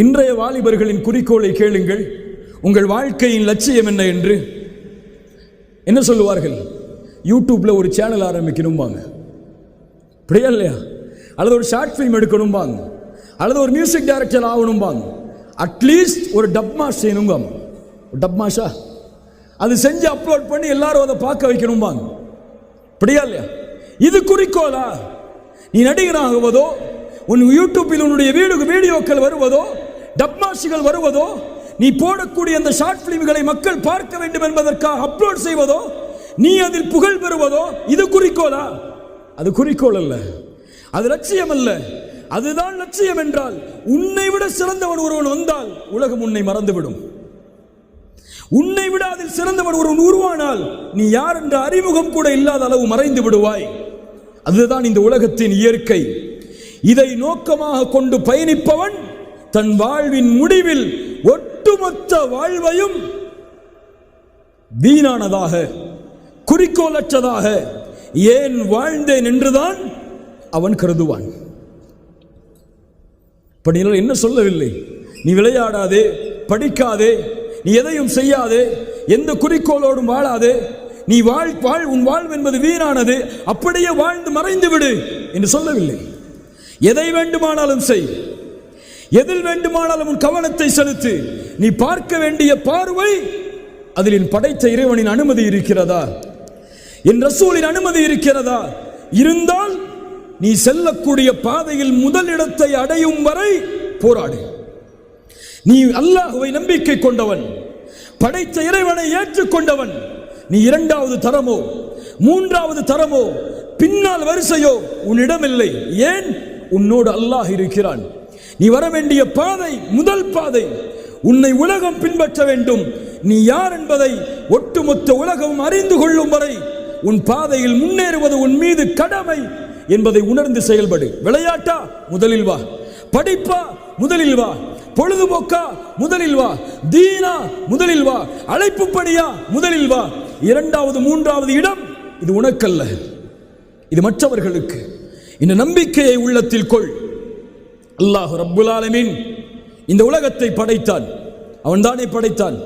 இன்றைய வாலிபர்களின் குறிக்கோளை கேளுங்கள். உங்கள் வாழ்க்கையின் லட்சியம் என்ன என்று என்ன சொல்லுவார்கள்? யூடியூப்ல ஒரு சேனல் ஆரம்பிக்கணும்பாங்க, அப்படியா இல்லையா? அல்லது ஒரு ஷார்ட் ஃபிலிம் எடுக்கணும்பாங்க, அல்லது ஒரு மியூசிக் டைரக்டர் ஆகணும்பாங்க, அட்லீஸ்ட் ஒரு டப்மாஷ் செய்யணும்பாங்க. டப்மாஷா அது செஞ்சு அப்லோட் பண்ணி எல்லாரும் அதை பார்க்க வைக்கணும்பாங்க, அப்படியா இல்லையா? இது குறிக்கோளா? நீ நடிகனாகுவதோ, உன் யூடியூப்பில் உன்னுடைய வீடியோக்கள் வருவதோ, டப்மாஷிகள் வருவதோ, நீ போடக்கூடிய அந்த ஷார்ட் பிலிம்களை மக்கள் பார்க்க வேண்டும் என்பதற்காக அப்லோட் செய்வதோ, நீ அதில் புகழ் பெறுவதோ, இது குறிக்கோளா? அது குறிக்கோள் அல்ல, அது லட்சியம் அல்ல. அதுதான் லட்சியம் என்றால் உன்னை விட சிறந்தவன் ஒருவன் வந்தால் உலகம் உன்னை மறந்துவிடும். உன்னை விட அதில் சிறந்தவன் ஒருவன் உருவானால் நீ யார் என்ற அறிமுகம் கூட இல்லாத அளவு மறைந்து விடுவாய். அதுதான் இந்த உலகத்தின் இயற்கை. இதை நோக்கமாக கொண்டு பயணிப்பவன் தன் வாழ்வின் முடிவில் ஒட்டுமொத்த வாழ்வையும் வீணானதாக, குறிக்கோளற்றதாக ஏன் வாழ்ந்தேன் என்றுதான் அவன் கருதுவான். என்ன சொல்லவில்லை, நீ விளையாடாதே, படிக்காதே, நீ எதையும் செய்யாதே, எந்த குறிக்கோளோடும் வாழாதே, நீ உன் வாழ்வு என்பது வீணானது, அப்படியே வாழ்ந்து மறைந்து விடு என்று சொல்லவில்லை. எதை வேண்டுமானாலும் செய், எதில் வேண்டுமானாலும் உன் கவனத்தை செலுத்து. நீ பார்க்க வேண்டிய பார்வை அதில் என் படைத்த இறைவனின் அனுமதி இருக்கிறதா, என் ரசூலின் அனுமதி இருக்கிறதா? இருந்தால் நீ செல்லக்கூடிய பாதையில் முதலிடத்தை அடையும் வரை போராடு. நீ அல்லாஹ்வை நம்பிக்கை கொண்டவன், படைத்த இறைவனை ஏற்றுக்கொண்டவன். நீ இரண்டாவது தரமோ மூன்றாவது தரமோ பின்னால் வரிசையோ உன்னிடம் இல்லை. ஏன்? உன்னோடு அல்லாஹ் இருக்கிறான். நீ வர வேண்டிய பாதை முதல் பாதை. உன்னை உலகம் பின்பற்ற வேண்டும். நீ யார் என்பதை ஒட்டுமொத்த உலகம் அறிந்து கொள்ளும் வரை உன் பாதையில் முன்னேறுவது உன் மீது கடமை என்பதை உணர்ந்து செயல்படு. விளையாட்டா? முதலில் வா. படிப்பா? முதலில் வா. பொழுதுபோக்கா? முதலில் வா. தீனா? முதலில் வா. அழைப்பு பணியா? முதலில் வா. இரண்டாவது மூன்றாவது இடம் இது உனக்கல்ல, இது மற்றவர்களுக்கு. இந்த நம்பிக்கையை உள்ளத்தில் கொள். அல்லாஹ் ரப்புல் ஆலமீன் இந்த உலகத்தை படைத்தான். அவன் தானே படைத்தான்.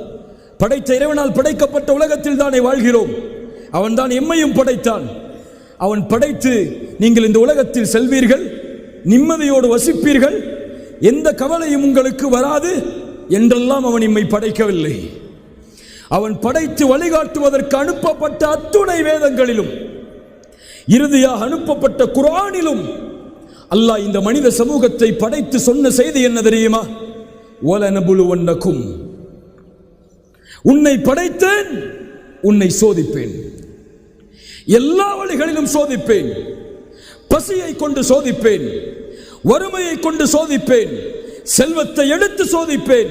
படைத்த இறைவனால் படைக்கப்பட்ட உலகத்தில் தானே வாழ்கிறோம். அவன் தான் எம்மையும் படைத்தான். அவன் படைத்து நீங்கள் இந்த உலகத்தில் செல்வீர்கள், நிம்மதியோடு வசிப்பீர்கள், எந்த கவலையும் உங்களுக்கு வராது என்றெல்லாம் அவன் எம்மை படைக்கவில்லை. அவன் படைத்து வழிகாட்டுவதற்கு அனுப்பப்பட்ட அத்துணை வேதங்களிலும் இறுதியாக அனுப்பப்பட்ட குர்ஆனிலும் அல்லாஹ் இந்த மனித சமூகத்தை படைத்து சொன்ன செய்தி என்ன தெரியுமா? வலனபுலுவன்னகும், உன்னை படைத்தேன், உன்னை சோதிப்பேன், எல்லா வழிகளிலும் சோதிப்பேன். பசியை கொண்டு சோதிப்பேன், வறுமையை கொண்டு சோதிப்பேன், செல்வத்தை எடுத்து சோதிப்பேன்,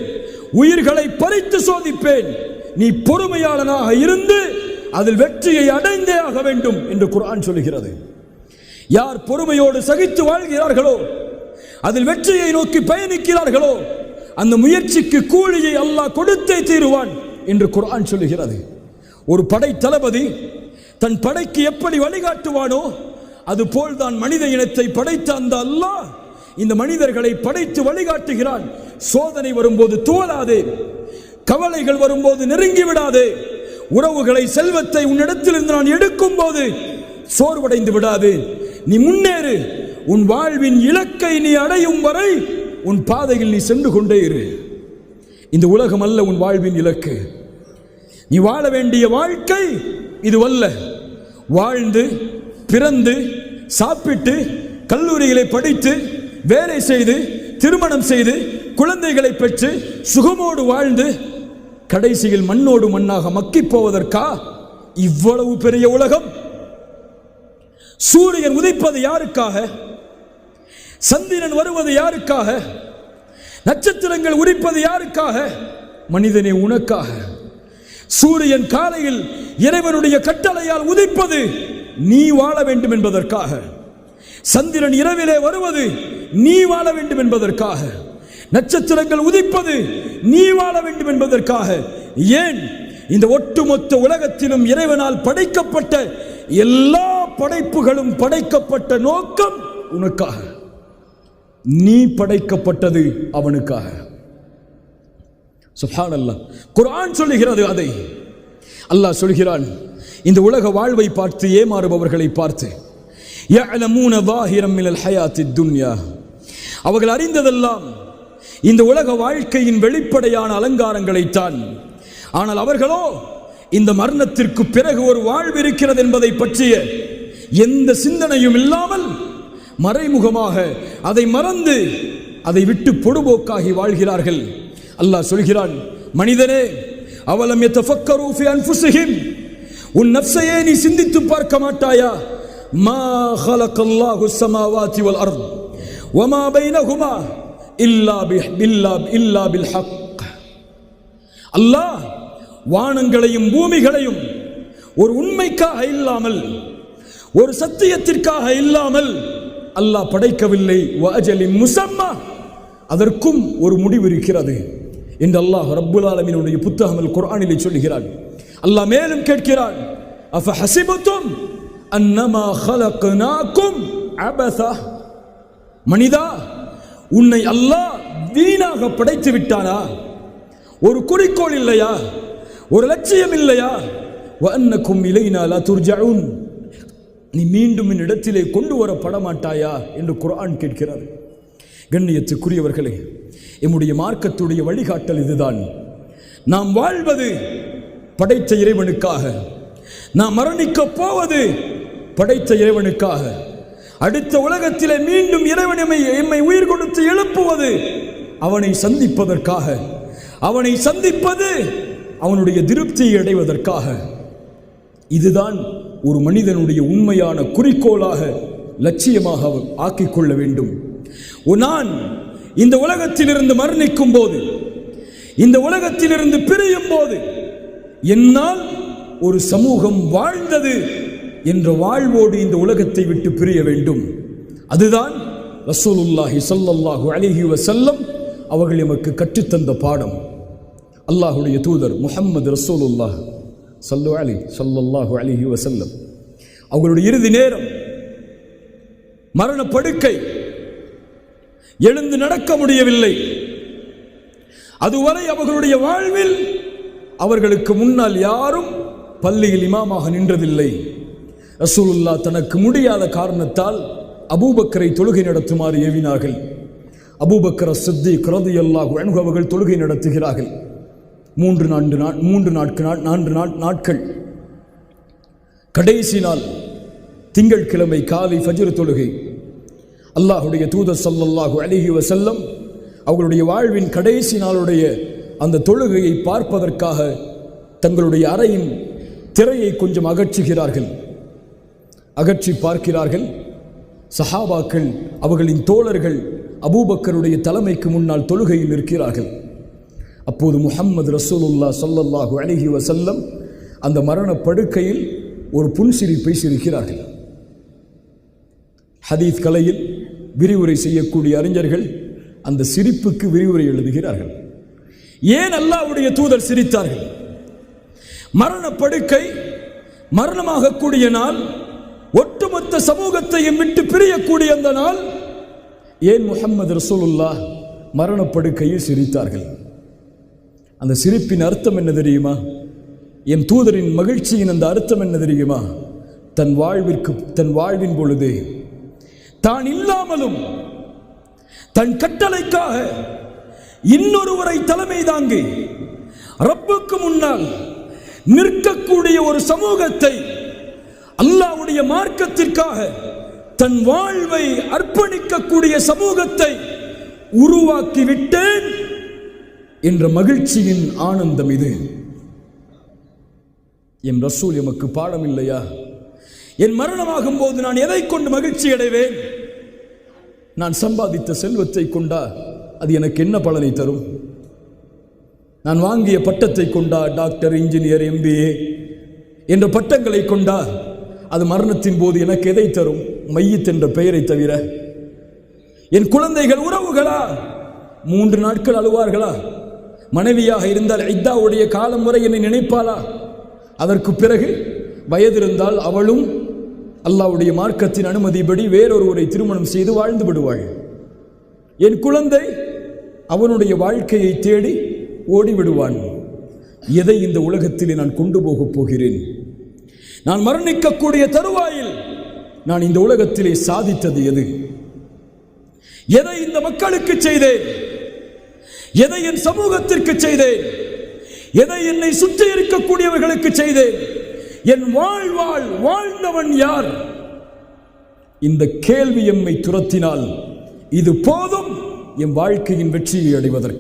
உயிர்களை பறித்து சோதிப்பேன். நீ பொறுமையாளனாக இருந்து அதில் வெற்றியை அடைந்தே ஆக வேண்டும் என்று குர்ஆன் சொல்கிறது. யார் பொறுமையோடு சகித்து வாழ்கிறார்களோ, அதில் வெற்றியை நோக்கி பயணிக்கிறார்களோ, அந்த முயற்சிக்கு கூலியை அல்லாஹ் கொடுத்தே தீருவான் என்று குர்ஆன் சொல்கிறது. ஒரு படை தளபதி தன் படைக்கு எப்படி வழிகாட்டுவானோ அதுபோல் தான் மனித இனத்தை படைத்த அந்த அல்லாஹ் இந்த மனிதர்களை படைத்து வழிகாட்டுகிறான். சோதனை வரும்போது துவளாதே, கவலைகள் வரும்போது நெருங்கி விடாதே, உறவுகளை செல்வத்தை உன்னிடத்திலிருந்து நான் எடுக்கும் போது சோர்வடைந்து விடாது. நீ முன்னேறு. உன் வாழ்வின் இலக்கை நீ அடையும் வரை உன் பாதையில் நீ சென்று கொண்டே இரு. இந்த உலகம் அல்ல உன் வாழ்வின் இலக்கு. நீ வாழ வேண்டிய வாழ்க்கை இதுவல்ல. வாழ்ந்து பிறந்து சாப்பிட்டு கல்லூரிகளை படித்து வேலை செய்து திருமணம் செய்து குழந்தைகளை பெற்று சுகமோடு வாழ்ந்து கடைசியில் மண்ணோடு மண்ணாக மக்கி போவதற்கா இவ்வளவு பெரிய உலகம்? சூரியன் உதிப்பது யாருக்காக? சந்திரன் வருவது யாருக்காக? நட்சத்திரங்கள் உதிப்பது யாருக்காக? மனிதனே உனக்காக. சூரியன் காலையில் இறைவனுடைய கட்டளையால் உதிப்பது நீ வாழ வேண்டும் என்பதற்காக. சந்திரன் இரவிலே வருவது நீ வாழ வேண்டும் என்பதற்காக. நட்சத்திரங்கள் உதிப்பது நீ வாழ வேண்டும் என்பதற்காக. ஏன்? இந்த ஒட்டுமொத்த உலகத்திலும் இறைவனால் படைக்கப்பட்ட எல்லா படைப்புகளும் படைக்கப்பட்ட நோக்கம் உனக்காக. நீ படைக்கப்பட்டது அவனுக்காக. சுப்ஹானல்லாஹ். குர்ஆன் சொல்லுகிறது அதை. அல்லாஹ் சொல்கிறான், இந்த உலக வாழ்வை பார்த்து ஏமாறுபவர்களை பார்த்து, யஅலமூன ظاهرا من الحياة الدنيا, அவர்கள் அறிந்ததெல்லாம் இந்த உலக வாழ்க்கையின் வெளிப்படையான அலங்காரங்களைத்தான். ஆனால் அவர்களோ இந்த மரணத்திற்கு பிறகு ஒரு வாழ்வு இருக்கிறது என்பதை பற்றிய எந்த சிந்தனையும் இல்லாமல் மறைமுகமாக அதை மறந்து அதை விட்டு பொடுபோக்காகி வாழ்கிறார்கள். அல்லாஹ் சொல்கிறான், மனிதனே, அவலம் யதஃபக்கரு ஃபி அன்ஃபுஸிஹிம், உன் நஃப்ஸையே நீ சிந்தித்து பார்க்க மாட்டாயா? மா ஹலகல்லாஹு ஸமாவாதி வல் அர்த் வமா பைனஹுமா இல்லா பில் ஹக். அல்லாஹ் வானங்களையும் பூமிகளையும் ஒரு உண்மைக்காக இல்லாமல், ஒரு சத்தியத்திற்காக இல்லாமல் அல்லாஹ் படைக்கவில்லை. வஅஜலின் முஸம்மா, அதற்கும் ஒரு முடிவு இருக்கிறது என்று அல்லாஹ் ரப்புல் ஆலமீனுடைய புத்தகம் அல் குர்ஆனிலே சொல்கிறான். அல்லாஹ் மேலும் கேட்கிறான், அஃபஹஸிபதும் அன்னமா خلقناكم அபஸா, மனிதா, உன்னை அல்லாஹ் வீணாக படைத்து விட்டானா? ஒரு குறிக்கோள் இல்லையா? ஒரு லட்சியம் இல்லையா? வஅன்னக்கும் இலைனா லா துர்ஜஊன், நீ மீண்டும் என்னிடத்திலே கொண்டு வரப்பட மாட்டாயா என்று குர்ஆன் கேட்கிறது. கண்ணியத்துக்குரியவர்களே, எம்முடைய மார்க்கத்துடைய வழிகாட்டல் இதுதான். நாம் வாழ்வது படைத்த இறைவனுக்காக, நாம் மரணிக்க போவது படைத்த இறைவனுக்காக. அடுத்த உலகத்திலே மீண்டும் இறைவன் எம்மை உயிர் கொடுத்து எழுப்புவது அவனை சந்திப்பதற்காக. அவனை சந்திப்பது அவனுடைய திருப்தியை அடைவதற்காக. இதுதான் ஒரு மனிதனுடைய உண்மையான குறிக்கோளாக, லட்சியமாக அவர் ஆக்கிக்கொள்ள வேண்டும். நான் இந்த உலகத்திலிருந்து மரணிக்கும் போது, இந்த உலகத்திலிருந்து பிரியும் போது, என்னால் ஒரு சமூகம் வாழ்ந்தது என்ற வாழ்வோடு இந்த உலகத்தை விட்டு பிரிய வேண்டும். அதுதான் ரசூலுல்லாஹி ஸல்லல்லாஹு அலைஹி வஸல்லம் அவர்கள் எமக்கு கற்றுத்தந்த பாடம். அல்லாஹுடைய தூதர் முஹம்மது ரசூலுல்லாஹ் ஸல்லல்லாஹு அலைஹி வஸல்லம் அவர்களுடைய இறுதி நேரம், மரண படுக்கை, எழுந்து நடக்க முடியவில்லை. அதுவரை அவர்களுடைய வாழ்வில் அவர்களுக்கு முன்னால் யாரும் பள்ளியில் இமாமாக நின்றதில்லை. ரசூலுல்லாஹ் தனக்கு முடியாத காரணத்தால் அபூபக்கரை தொழுகை நடத்துமாறு ஏவினார்கள். அபூபக்கர் சித்தீக் ரலியல்லாஹு அன்ஹு அவர்கள் தொழுகை நடத்துகிறார்கள். 4 நாட்கள். கடைசி நாள் திங்கட்கிழமை காலை ஃபஜ்ர் தொழுகை. அல்லாஹுடைய தூதர் ஸல்லல்லாஹு அலைஹி வஸல்லம் அவர்களுடைய வாழ்வின் கடைசி நாளுடைய அந்த தொழுகையை பார்ப்பதற்காக தங்களுடைய அறையின் திரையை கொஞ்சம் அகற்றுகிறார்கள். அகற்றி பார்க்கிறார்கள். சஹாபாக்கள், அவர்களின் தோழர்கள் அபூபக்கருடைய தலைமைக்கு முன்னால் தொழுகையில் இருக்கிறார்கள். அப்போது முஹம்மது ரசூலுல்லாஹ் ஸல்லல்லாஹு அலைஹி வஸல்லம் அந்த மரண படுக்கையில் ஒரு புன்சிரிப்பை சிரிக்கிறார்கள். ஹதீஸ் கலையில் விரிவுரை செய்யக்கூடிய அறிஞர்கள் அந்த சிரிப்புக்கு விரிவுரை எழுதுகிறார்கள். ஏன் அல்லாஹ்வுடைய தூதர் சிரித்தார்கள்? மரண படுக்கை, மரணமாகக்கூடிய நாள், ஒட்டுமொத்த சமூகத்தையும் விட்டு பிரியக்கூடிய அந்த நாள், ஏன் முஹம்மது ரசூலுல்லாஹ் மரணப்படுக்கையில் சிரித்தார்கள்? அந்த சிரிப்பின் அர்த்தம் என்ன தெரியுமா? என் தூதரின் மகிழ்ச்சியின் அந்த அர்த்தம் என்ன தெரியுமா? தன் வாழ்வின் பொழுது தான் இல்லாமலும் தன் கட்டளைக்காக இன்னொருவரை தலைமை தாங்கி ரப்புக்கு முன்னால் நிற்கக்கூடிய ஒரு சமூகத்தை, அல்லாஹ்வுடைய மார்க்கத்திற்காக தன் வாழ்வை அர்ப்பணிக்கக்கூடிய சமூகத்தை உருவாக்கி விட்டேன் என்ற மகிழ்ச்சியின் ஆனந்தம் இது. என் ரசூல் எமக்கு பாடம் இல்லையா? என் மரணமாகும் போது நான் எதை கொண்டு மகிழ்ச்சி அடைவேன்? நான் சம்பாதித்த செல்வத்தை கொண்டா அது எனக்கு என்ன பலனை தரும்? நான் வாங்கிய பட்டத்தை கொண்டா, டாக்டர், இன்ஜினியர், MBA என்ற பட்டங்களை கொண்டா அது மரணத்தின் போது எனக்கு எதை தரும்? மையத் என்ற பெயரை தவிர. என் குழந்தைகள், உறவுகளா 3 நாட்கள் அழுவார்களா? மனைவியாக இருந்தால் இத்தாவுடைய காலம் வரை என்னை நினைப்பாளா? அதற்கு பிறகு வயது இருந்தால் அவளும் அல்லாஹ்வுடைய மார்க்கத்தின் அனுமதிப்படி வேறொருவரை திருமணம் செய்து வாழ்ந்து விடுவாள். என் குழந்தை அவனுடைய வாழ்க்கையை தேடி ஓடிவிடுவான். எதை இந்த உலகத்திலே நான் கொண்டு போகப் போகிறேன்? நான் மரணிக்கக்கூடிய தருவாயில் நான் இந்த உலகத்திலே சாதித்தது எது? எதை இந்த மக்களுக்கு செய்தேன்? எதை என் சமூகத்திற்கு செய்தேன்? எதை என்னை சுற்றி இருக்கக்கூடியவர்களுக்கு செய்தேன்? என் வாழ்ந்தவன் யார்? இந்த கேள்வி எம்மை துரத்தினால் இது போதும் என் வாழ்க்கையின் வெற்றியை அடைவதற்கு.